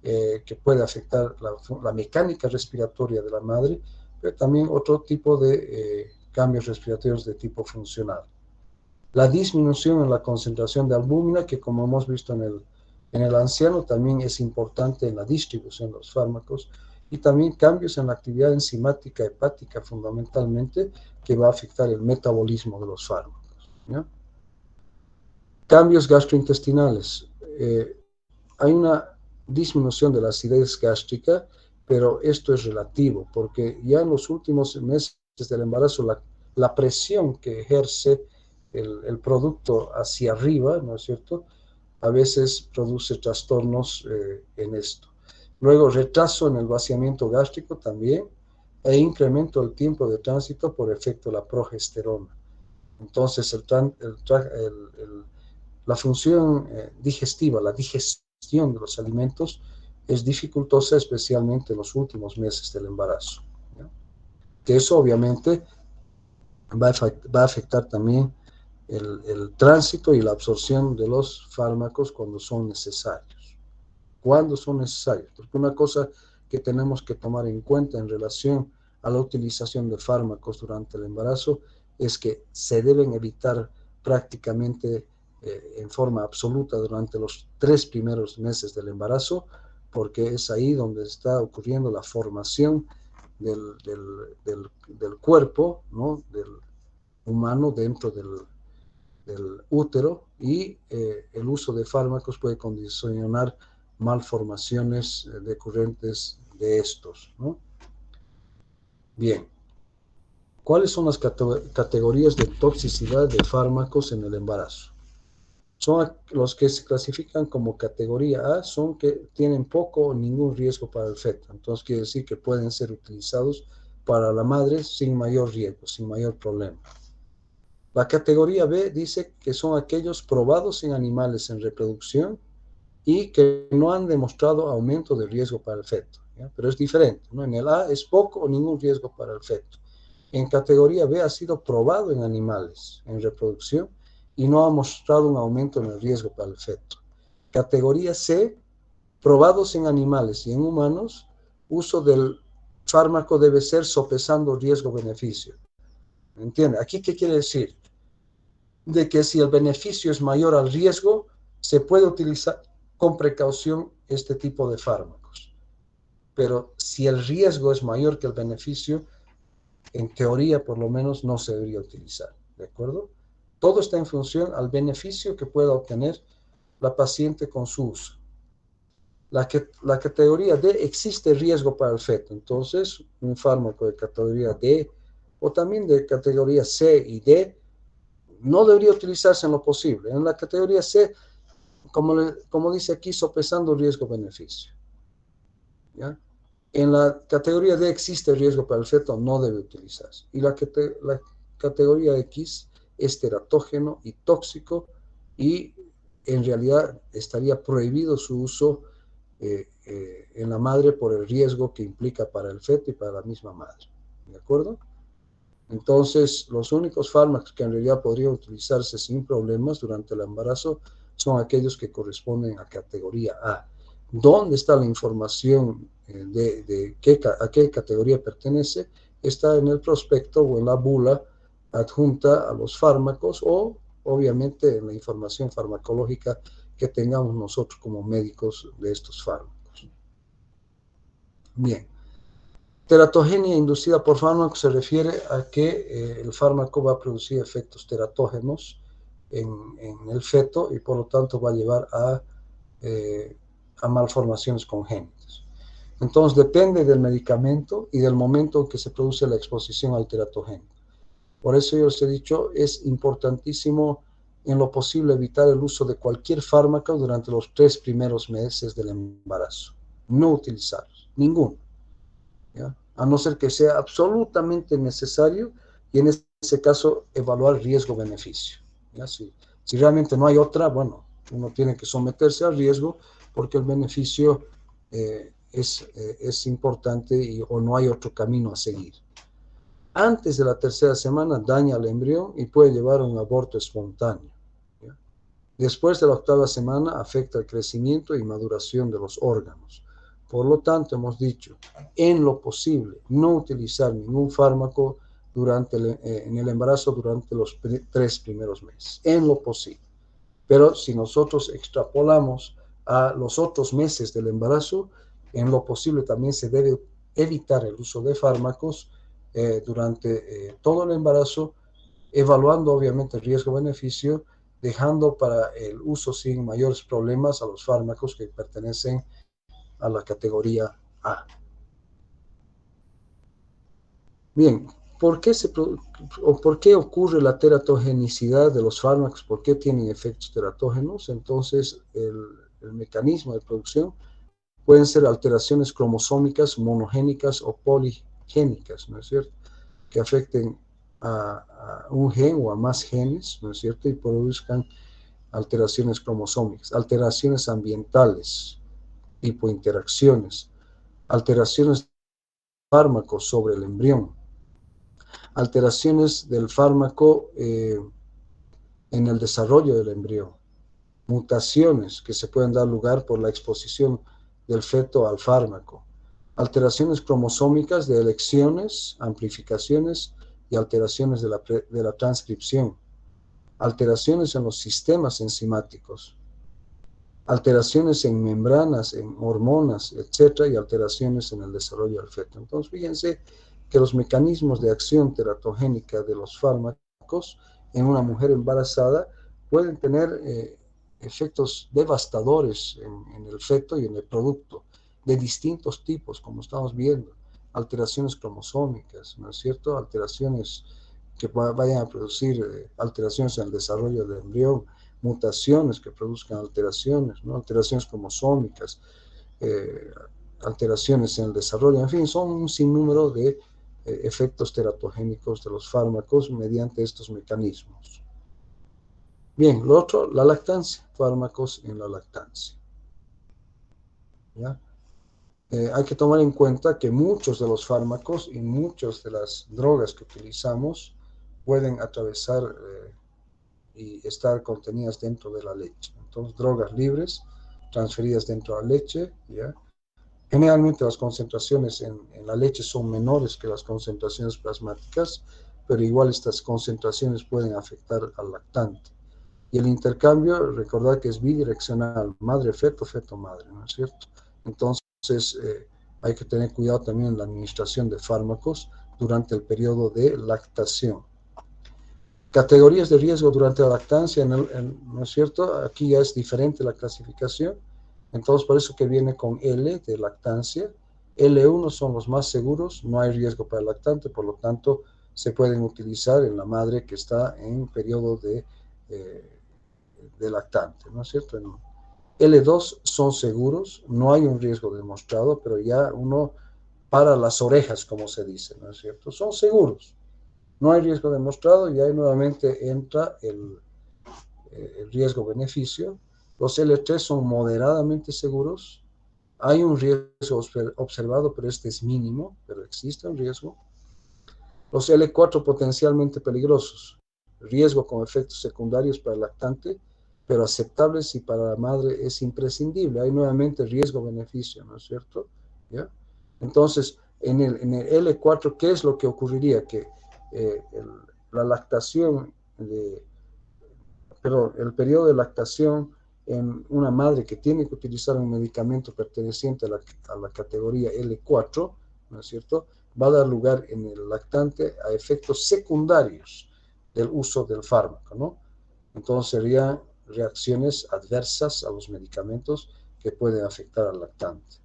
que puede afectar la mecánica respiratoria de la madre, pero también otro tipo de cambios respiratorios de tipo funcional. La disminución en la concentración de albúmina, que como hemos visto en el anciano, también es importante en la distribución de los fármacos, y también cambios en la actividad enzimática hepática, fundamentalmente, que va a afectar el metabolismo de los fármacos, ¿ya? Cambios gastrointestinales. Hay una disminución de la acidez gástrica, pero esto es relativo, porque ya en los últimos meses del embarazo, la presión que ejerce el producto hacia arriba, ¿no es cierto?, a veces produce trastornos en esto. Luego, retraso en el vaciamiento gástrico también, e incremento del tiempo de tránsito por efecto de la progesterona. Entonces, la función digestiva, la digestión de los alimentos, es dificultosa, especialmente en los últimos meses del embarazo, ¿ya? Que eso obviamente va a afectar también el tránsito y la absorción de los fármacos cuando son necesarios. ¿Cuándo son necesarios? Porque una cosa que tenemos que tomar en cuenta en relación a la utilización de fármacos durante el embarazo es que se deben evitar prácticamente en forma absoluta durante los 3 primeros meses del embarazo, porque es ahí donde está ocurriendo la formación del cuerpo, ¿no? Del humano dentro del útero, y el uso de fármacos puede condicionar malformaciones decurrentes de estos, ¿no? Bien, ¿cuáles son las categorías de toxicidad de fármacos en el embarazo? Son los que se clasifican como categoría A, son que tienen poco o ningún riesgo para el feto. Entonces quiere decir que pueden ser utilizados para la madre sin mayor riesgo, sin mayor problema. La categoría B dice que son aquellos probados en animales en reproducción y que no han demostrado aumento de riesgo para el feto, ¿ya? Pero es diferente, ¿no? En el A es poco o ningún riesgo para el feto. En categoría B ha sido probado en animales en reproducción y no ha mostrado un aumento en el riesgo para el feto. Categoría C, probados en animales y en humanos, uso del fármaco debe ser sopesando riesgo-beneficio. ¿Entiende? ¿Aquí qué quiere decir? De que si el beneficio es mayor al riesgo, se puede utilizar con precaución este tipo de fármacos. Pero si el riesgo es mayor que el beneficio, en teoría por lo menos no se debería utilizar, ¿de acuerdo? Todo está en función al beneficio que pueda obtener la paciente con su uso. La categoría D existe riesgo para el feto, entonces un fármaco de categoría D o también de categoría C y D no debería utilizarse en lo posible. En la categoría C, como dice aquí, sopesando riesgo-beneficio, ¿ya? En la categoría D existe riesgo para el feto, no debe utilizarse. Y la categoría X es teratógeno y tóxico y en realidad estaría prohibido su uso en la madre por el riesgo que implica para el feto y para la misma madre. ¿De acuerdo? Entonces, los únicos fármacos que en realidad podrían utilizarse sin problemas durante el embarazo son aquellos que corresponden a categoría A. ¿Dónde está la información a qué categoría pertenece? Está en el prospecto o en la bula adjunta a los fármacos o, obviamente, en la información farmacológica que tengamos nosotros como médicos de estos fármacos. Bien. Teratogenia inducida por fármaco se refiere a que el fármaco va a producir efectos teratógenos en el feto y por lo tanto va a llevar a malformaciones congénitas. Entonces depende del medicamento y del momento en que se produce la exposición al teratogénico. Por eso yo les he dicho, es importantísimo en lo posible evitar el uso de cualquier fármaco durante los 3 primeros meses del embarazo. No utilizarlos, ninguno. ¿Ya? A no ser que sea absolutamente necesario y en ese caso evaluar riesgo-beneficio. Si realmente no hay otra, bueno, uno tiene que someterse al riesgo porque el beneficio es importante o no hay otro camino a seguir. Antes de la 3ª semana daña al embrión y puede llevar a un aborto espontáneo. ¿Ya? Después de la 8ª semana afecta el crecimiento y maduración de los órganos. Por lo tanto, hemos dicho, en lo posible, no utilizar ningún fármaco en el embarazo durante los 3 primeros meses, en lo posible. Pero si nosotros extrapolamos a los otros meses del embarazo, en lo posible también se debe evitar el uso de fármacos durante todo el embarazo, evaluando obviamente el riesgo-beneficio, dejando para el uso sin mayores problemas a los fármacos que pertenecen a la categoría A. Bien, ¿por qué ocurre la teratogenicidad de los fármacos? ¿Por qué tienen efectos teratógenos? Entonces, el mecanismo de producción pueden ser alteraciones cromosómicas, monogénicas o poligénicas, ¿no es cierto? Que afecten a un gen o a más genes, ¿no es cierto? Y produzcan alteraciones cromosómicas, alteraciones ambientales, tipo interacciones, alteraciones de fármacos sobre el embrión, alteraciones del fármaco en el desarrollo del embrión, mutaciones que se pueden dar lugar por la exposición del feto al fármaco, alteraciones cromosómicas de elecciones, amplificaciones y alteraciones de la transcripción, alteraciones en los sistemas enzimáticos, alteraciones en membranas, en hormonas, etcétera, y alteraciones en el desarrollo del feto. Entonces, fíjense que los mecanismos de acción teratogénica de los fármacos en una mujer embarazada pueden tener efectos devastadores en el feto y en el producto, de distintos tipos, como estamos viendo, alteraciones cromosómicas, ¿no es cierto? Alteraciones que vayan a producir alteraciones en el desarrollo del embrión, mutaciones que produzcan alteraciones, ¿no? Alteraciones cromosómicas, eh, alteraciones en el desarrollo, en fin, son un sinnúmero de efectos teratogénicos de los fármacos mediante estos mecanismos. Bien, lo otro, la lactancia, fármacos en la lactancia. ¿Ya? Hay que tomar en cuenta que muchos de los fármacos y muchas de las drogas que utilizamos pueden atravesar y estar contenidas dentro de la leche. Entonces, drogas libres transferidas dentro de la leche, ¿ya? Generalmente las concentraciones en la leche son menores que las concentraciones plasmáticas, pero igual estas concentraciones pueden afectar al lactante. Y el intercambio, recordad que es bidireccional, madre-feto, feto-madre, ¿no es cierto? Entonces, hay que tener cuidado también en la administración de fármacos durante el periodo de lactación. Categorías de riesgo durante la lactancia, ¿no es cierto? Aquí ya es diferente la clasificación. Entonces, por eso que viene con L de lactancia. L1 son los más seguros, no hay riesgo para el lactante, por lo tanto, se pueden utilizar en la madre que está en periodo de lactante, ¿no es cierto? En L2 son seguros, no hay un riesgo demostrado, pero ya uno para las orejas, como se dice, ¿no es cierto? Son seguros, no hay riesgo demostrado y ahí nuevamente entra el riesgo-beneficio. Los L3 son moderadamente seguros, hay un riesgo observado, pero este es mínimo, pero existe un riesgo. Los L4 potencialmente peligrosos, riesgo con efectos secundarios para el lactante, pero aceptables si para la madre es imprescindible. Hay nuevamente riesgo-beneficio, ¿no es cierto? ¿Ya? Entonces, en el L4, ¿qué es lo que ocurriría? Que la lactación, pero el periodo de lactación en una madre que tiene que utilizar un medicamento perteneciente a la categoría L4, ¿no es cierto?, va a dar lugar en el lactante a efectos secundarios del uso del fármaco, ¿no? Entonces serían reacciones adversas a los medicamentos que pueden afectar al lactante.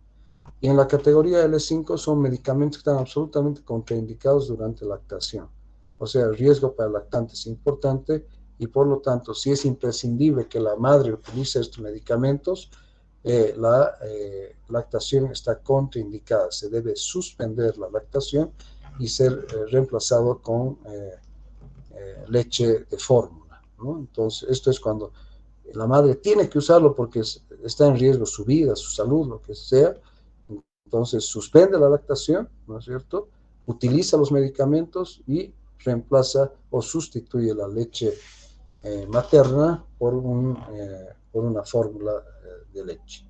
Y en la categoría L5 son medicamentos que están absolutamente contraindicados durante la lactación. O sea, el riesgo para el lactante es importante y por lo tanto, si es imprescindible que la madre utilice estos medicamentos, la lactación está contraindicada. Se debe suspender la lactación y ser reemplazado con leche de fórmula, ¿no? Entonces, esto es cuando la madre tiene que usarlo porque está en riesgo su vida, su salud, lo que sea. Entonces, suspende la lactación, ¿no es cierto? Utiliza los medicamentos y reemplaza o sustituye la leche materna por una fórmula de leche.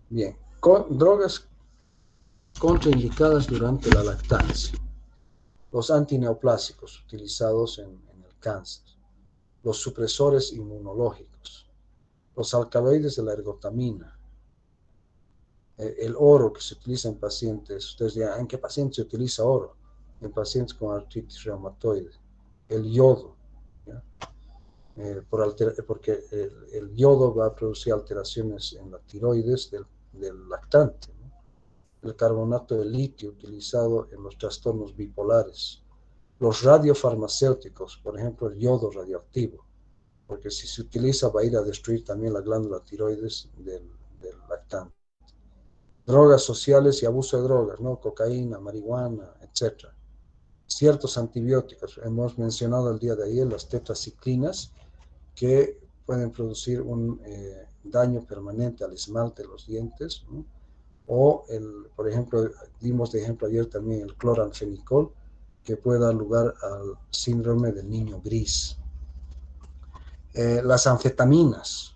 Bien, drogas contraindicadas durante la lactancia. Los antineoplásicos utilizados en el cáncer, los supresores inmunológicos, los alcaloides de la ergotamina, el oro que se utiliza en pacientes. Ustedes dirán, ¿en qué pacientes se utiliza oro? En pacientes con artritis reumatoide. El yodo, ¿ya? Porque el yodo va a producir alteraciones en la tiroides del lactante, ¿no? El carbonato de litio utilizado en los trastornos bipolares. Los radiofarmacéuticos, por ejemplo, el yodo radioactivo, porque si se utiliza va a ir a destruir también la glándula tiroides del lactante. Drogas sociales y abuso de drogas, ¿no? Cocaína, marihuana, etc. Ciertos antibióticos, hemos mencionado el día de ayer las tetraciclinas, que pueden producir un daño permanente al esmalte de los dientes, ¿no? O, por ejemplo, dimos de ejemplo ayer también el cloranfenicol, que puede dar lugar al síndrome del niño gris. Las anfetaminas,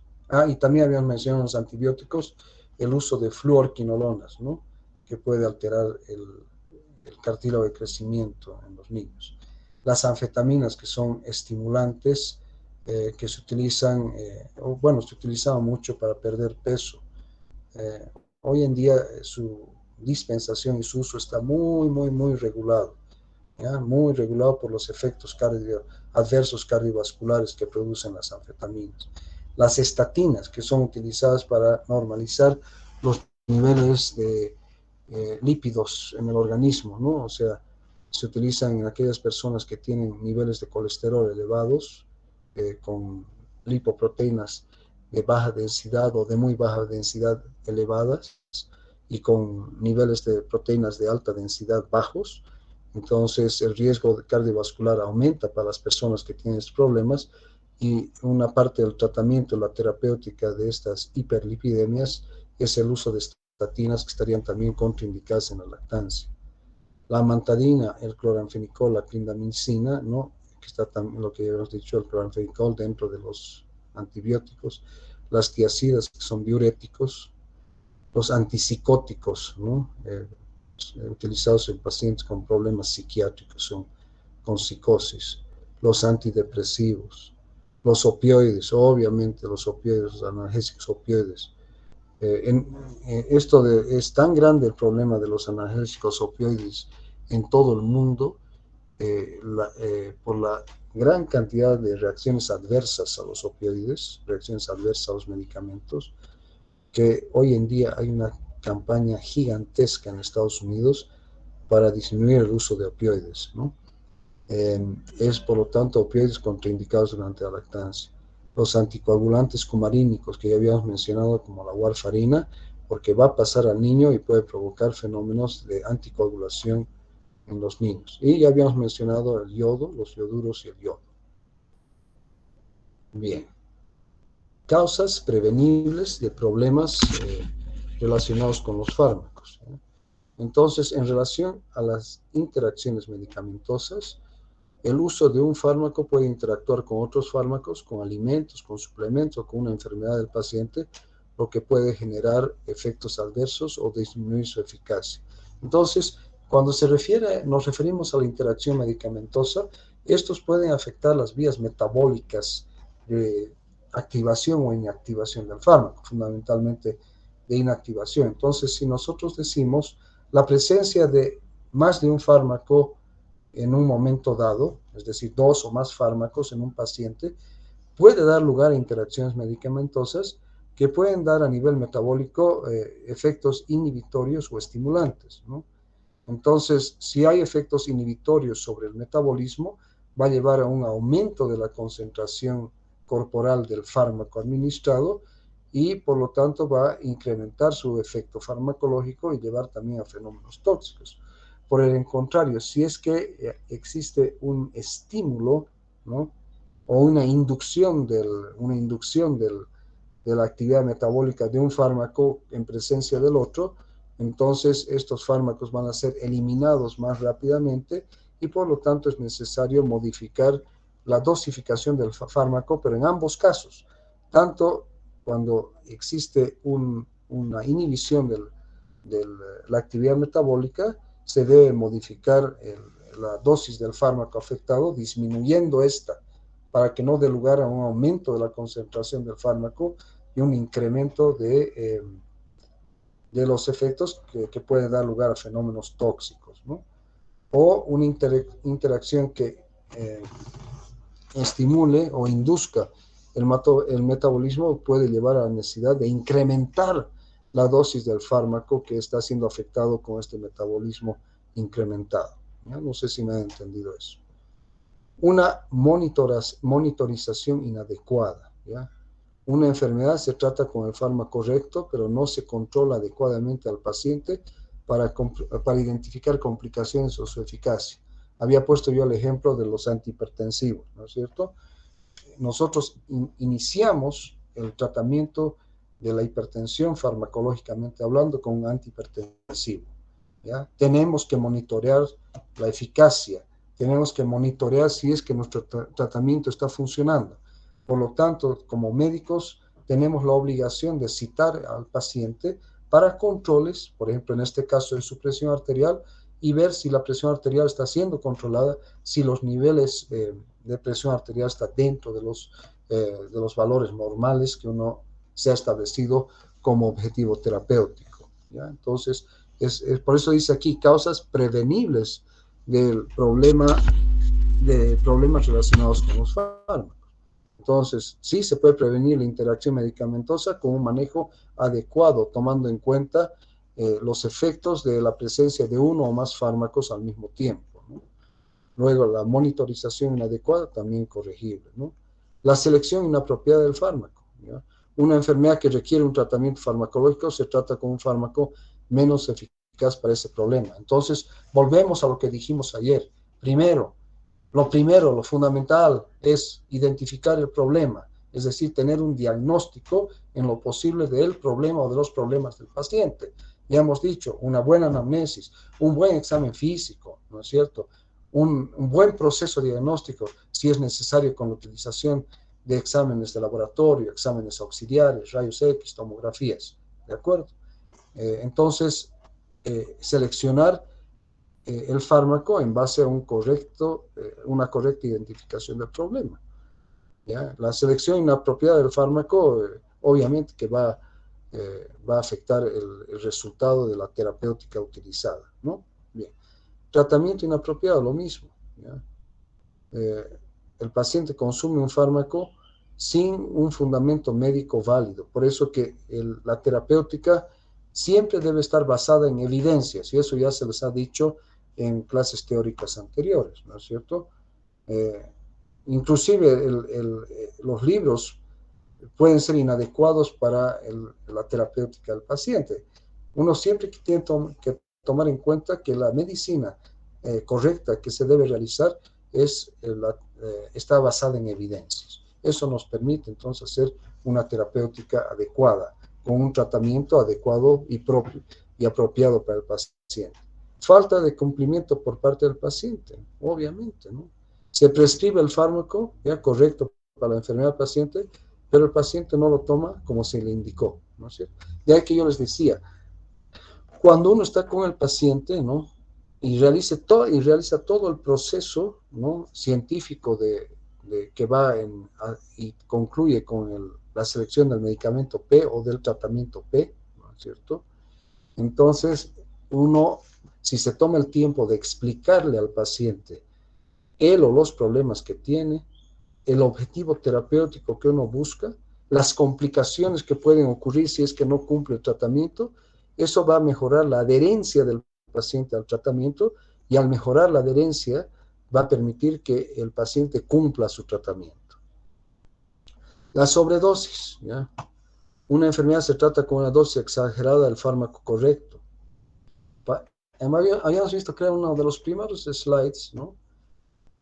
y también habíamos mencionado los antibióticos, el uso de fluorquinolonas, ¿no? Que puede alterar el cartílago de crecimiento en los niños. Las anfetaminas, que son estimulantes, que se utilizan, se utilizaban mucho para perder peso. Eh, Hoy en día su dispensación y su uso está muy regulado, ¿ya? Muy regulado por los efectos adversos cardiovasculares que producen las anfetaminas. Las estatinas, que son utilizadas para normalizar los niveles de lípidos en el organismo, ¿no? O sea, se utilizan en aquellas personas que tienen niveles de colesterol elevados, con lipoproteínas de baja densidad o de muy baja densidad elevadas y con niveles de proteínas de alta densidad bajos. Entonces el riesgo cardiovascular aumenta para las personas que tienen estos problemas, y una parte del tratamiento, la terapéutica de estas hiperlipidemias, es el uso de estatinas, que estarían también contraindicadas en la lactancia. La amantadina, el cloranfenicol, la clindamicina, ¿no? Que está también lo que hemos dicho, el cloranfenicol dentro de los antibióticos, las tiazidas, que son diuréticos, los antipsicóticos, ¿no? Utilizados en pacientes con problemas psiquiátricos, con psicosis, los antidepresivos, los opioides, obviamente los opioides, los analgésicos opioides. Es tan grande el problema de los analgésicos opioides en todo el mundo, por la gran cantidad de reacciones adversas a los opioides, reacciones adversas a los medicamentos, que hoy en día hay una campaña gigantesca en Estados Unidos para disminuir el uso de opioides, ¿no? Es por lo tanto opioides contraindicados durante la lactancia. Los anticoagulantes cumarínicos, que ya habíamos mencionado, como la warfarina, porque va a pasar al niño y puede provocar fenómenos de anticoagulación en los niños. Y ya habíamos mencionado el yodo, los ioduros y el yodo. Bien. Causas prevenibles de problemas relacionados con los fármacos, ¿eh? Entonces, en relación a las interacciones medicamentosas, el uso de un fármaco puede interactuar con otros fármacos, con alimentos, con suplementos, con una enfermedad del paciente, lo que puede generar efectos adversos o disminuir su eficacia. Entonces, cuando nos referimos a la interacción medicamentosa, estos pueden afectar las vías metabólicas de activación o inactivación del fármaco, fundamentalmente de inactivación. Entonces, si nosotros decimos la presencia de más de un fármaco en un momento dado, es decir, 2 o más fármacos en un paciente, puede dar lugar a interacciones medicamentosas que pueden dar a nivel metabólico efectos inhibitorios o estimulantes, ¿no? Entonces, si hay efectos inhibitorios sobre el metabolismo, va a llevar a un aumento de la concentración corporal del fármaco administrado, y por lo tanto va a incrementar su efecto farmacológico y llevar también a fenómenos tóxicos. Por el contrario, si es que existe un estímulo, ¿no? O de la actividad metabólica de un fármaco en presencia del otro, entonces estos fármacos van a ser eliminados más rápidamente, y por lo tanto es necesario modificar la dosificación del fármaco, pero en ambos casos, tanto cuando existe una inhibición de la actividad metabólica, se debe modificar la dosis del fármaco afectado, disminuyendo esta, para que no dé lugar a un aumento de la concentración del fármaco y un incremento de los efectos que pueden dar lugar a fenómenos tóxicos, ¿no? O una interacción que estimule o induzca el metabolismo puede llevar a la necesidad de incrementar la dosis del fármaco que está siendo afectado con este metabolismo incrementado, ¿ya? No sé si me han entendido eso. Una monitorización inadecuada, ¿ya? Una enfermedad se trata con el fármaco correcto, pero no se controla adecuadamente al paciente para identificar complicaciones o su eficacia. Había puesto yo el ejemplo de los antihipertensivos, ¿no es cierto? Nosotros iniciamos el tratamiento de la hipertensión farmacológicamente hablando con un antihipertensivo, ¿ya? Tenemos que monitorear la eficacia, tenemos que monitorear si es que nuestro tratamiento está funcionando. Por lo tanto, como médicos, tenemos la obligación de citar al paciente para controles, por ejemplo, en este caso de su presión arterial, y ver si la presión arterial está siendo controlada, si los niveles de presión arterial están dentro de los valores normales que uno se ha establecido como objetivo terapéutico, ¿ya? Entonces, por eso dice aquí, causas prevenibles de problemas relacionados con los fármacos. Entonces, sí se puede prevenir la interacción medicamentosa con un manejo adecuado, tomando en cuenta los efectos de la presencia de uno o más fármacos al mismo tiempo, ¿no? Luego, la monitorización inadecuada, también corregible, ¿no? La selección inapropiada del fármaco, ¿ya? Una enfermedad que requiere un tratamiento farmacológico se trata con un fármaco menos eficaz para ese problema. Entonces, volvemos a lo que dijimos ayer. Primero, lo fundamental es identificar el problema, es decir, tener un diagnóstico en lo posible del problema o de los problemas del paciente. Ya hemos dicho, una buena anamnesis, un buen examen físico, ¿no es cierto? Un buen proceso diagnóstico, si es necesario, con la utilización de exámenes de laboratorio, exámenes auxiliares, rayos X, tomografías, ¿de acuerdo? Entonces, seleccionar el fármaco en base a una correcta identificación del problema, ¿ya? La selección inapropiada del fármaco, obviamente que va a afectar el resultado de la terapéutica utilizada, ¿no? Bien. Tratamiento inapropiado, lo mismo, ¿ya? El paciente consume un fármaco sin un fundamento médico válido. Por eso que la terapéutica siempre debe estar basada en evidencias, y eso ya se les ha dicho en clases teóricas anteriores, ¿no es cierto? Inclusive los libros pueden ser inadecuados para la terapéutica del paciente. Uno siempre tiene que tomar en cuenta que la medicina correcta que se debe realizar está basada en evidencias. Eso nos permite entonces hacer una terapéutica adecuada, con un tratamiento adecuado y propio y apropiado para el paciente. Falta de cumplimiento por parte del paciente, obviamente, ¿no? Se prescribe el fármaco, ya correcto para la enfermedad del paciente, pero el paciente no lo toma como se le indicó, ¿no es cierto? Ya que yo les decía, cuando uno está con el paciente, ¿no? Y realiza todo el proceso, ¿no?, científico que va y concluye con la selección del medicamento P o del tratamiento P, ¿no es cierto? Entonces, si se toma el tiempo de explicarle al paciente él o los problemas que tiene, el objetivo terapéutico que uno busca, las complicaciones que pueden ocurrir si es que no cumple el tratamiento, eso va a mejorar la adherencia del paciente al tratamiento, y al mejorar la adherencia va a permitir que el paciente cumpla su tratamiento. La sobredosis, ¿ya? Una enfermedad se trata con una dosis exagerada del fármaco correcto. Habíamos visto, creo, uno de los primeros slides, ¿no?,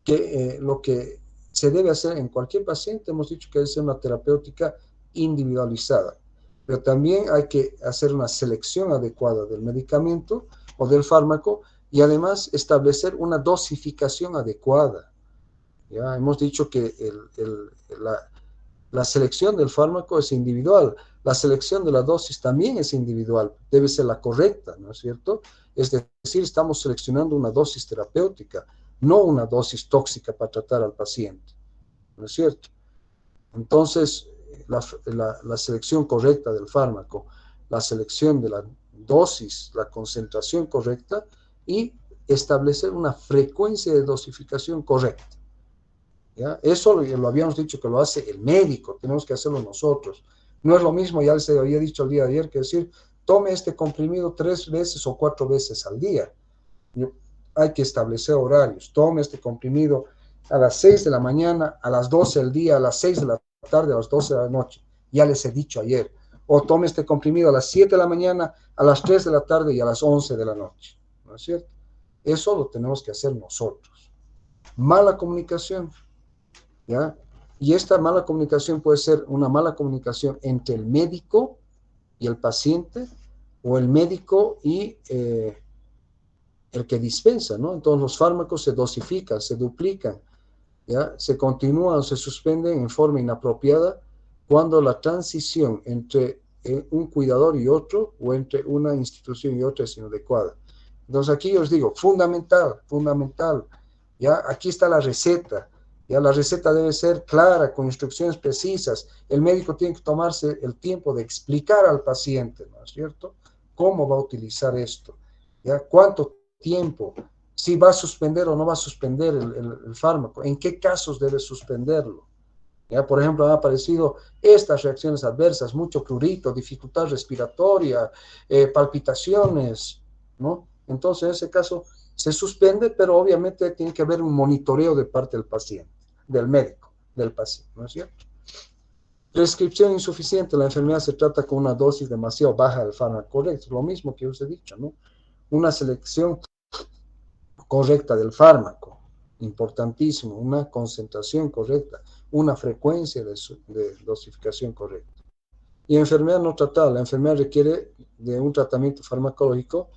que lo que se debe hacer en cualquier paciente, hemos dicho que debe ser una terapéutica individualizada, pero también hay que hacer una selección adecuada del medicamento o del fármaco, y además establecer una dosificación adecuada. Ya hemos dicho que la selección del fármaco es individual, la selección de la dosis también es individual, debe ser la correcta, ¿no es cierto? Es decir, estamos seleccionando una dosis terapéutica, no una dosis tóxica para tratar al paciente, ¿no es cierto? Entonces, la selección correcta del fármaco, la selección de la dosis, la concentración correcta, y establecer una frecuencia de dosificación correcta, ¿ya? Eso lo habíamos dicho que lo hace el médico, tenemos que hacerlo nosotros. No es lo mismo, ya les había dicho el día de ayer, que decir, tome este comprimido 3 veces o 4 veces al día. Hay que establecer horarios. Tome este comprimido a las 6 de la mañana, a las 12 del día, a las 6 de la tarde, a las 12 de la noche. Ya les he dicho ayer. O tome este comprimido a las 7 de la mañana, a las 3 de la tarde y a las 11 de la noche. ¿No es cierto? Eso lo tenemos que hacer nosotros. Mala comunicación, ¿ya? Y esta mala comunicación puede ser una mala comunicación entre el médico y el paciente, o el médico y el que dispensa, ¿no? Entonces los fármacos se dosifican, se duplican, ¿ya? Se continúan o se suspenden en forma inapropiada, cuando la transición entre un cuidador y otro, o entre una institución y otra, es inadecuada. Entonces aquí os digo, fundamental, fundamental, ya aquí está la receta, ya la receta debe ser clara, con instrucciones precisas, el médico tiene que tomarse el tiempo de explicar al paciente, ¿no es cierto?, cómo va a utilizar esto, ya cuánto tiempo, si va a suspender o no va a suspender el fármaco, en qué casos debe suspenderlo. ¿Ya? Por ejemplo, han aparecido estas reacciones adversas, mucho prurito, dificultad respiratoria, palpitaciones, ¿no? Entonces, en ese caso, se suspende, pero obviamente tiene que haber un monitoreo de parte del paciente, del médico, del paciente, ¿no es cierto? Prescripción insuficiente, la enfermedad se trata con una dosis demasiado baja del fármaco, correcto, lo mismo que os he dicho, ¿no? Una selección correcta del fármaco, importantísimo, una concentración correcta, una frecuencia de dosificación correcta. Y enfermedad no tratada, la enfermedad requiere de un tratamiento farmacológico,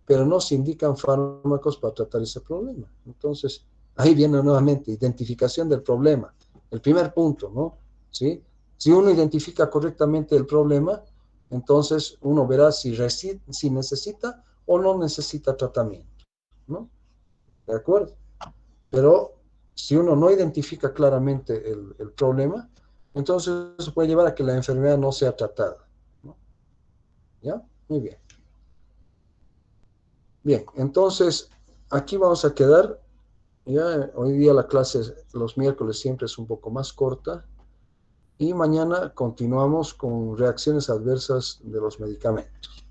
pero no se indican fármacos para tratar ese problema. Entonces, ahí viene nuevamente, identificación del problema, el primer punto, ¿no? ¿Sí? Si uno identifica correctamente el problema, entonces uno verá si necesita o no necesita tratamiento, ¿no? ¿De acuerdo? Pero si uno no identifica claramente el problema, entonces eso puede llevar a que la enfermedad no sea tratada, ¿no? ¿Ya? Muy bien. Bien, entonces aquí vamos a quedar. Ya hoy día la clase, los miércoles siempre es un poco más corta. Y mañana continuamos con reacciones adversas de los medicamentos.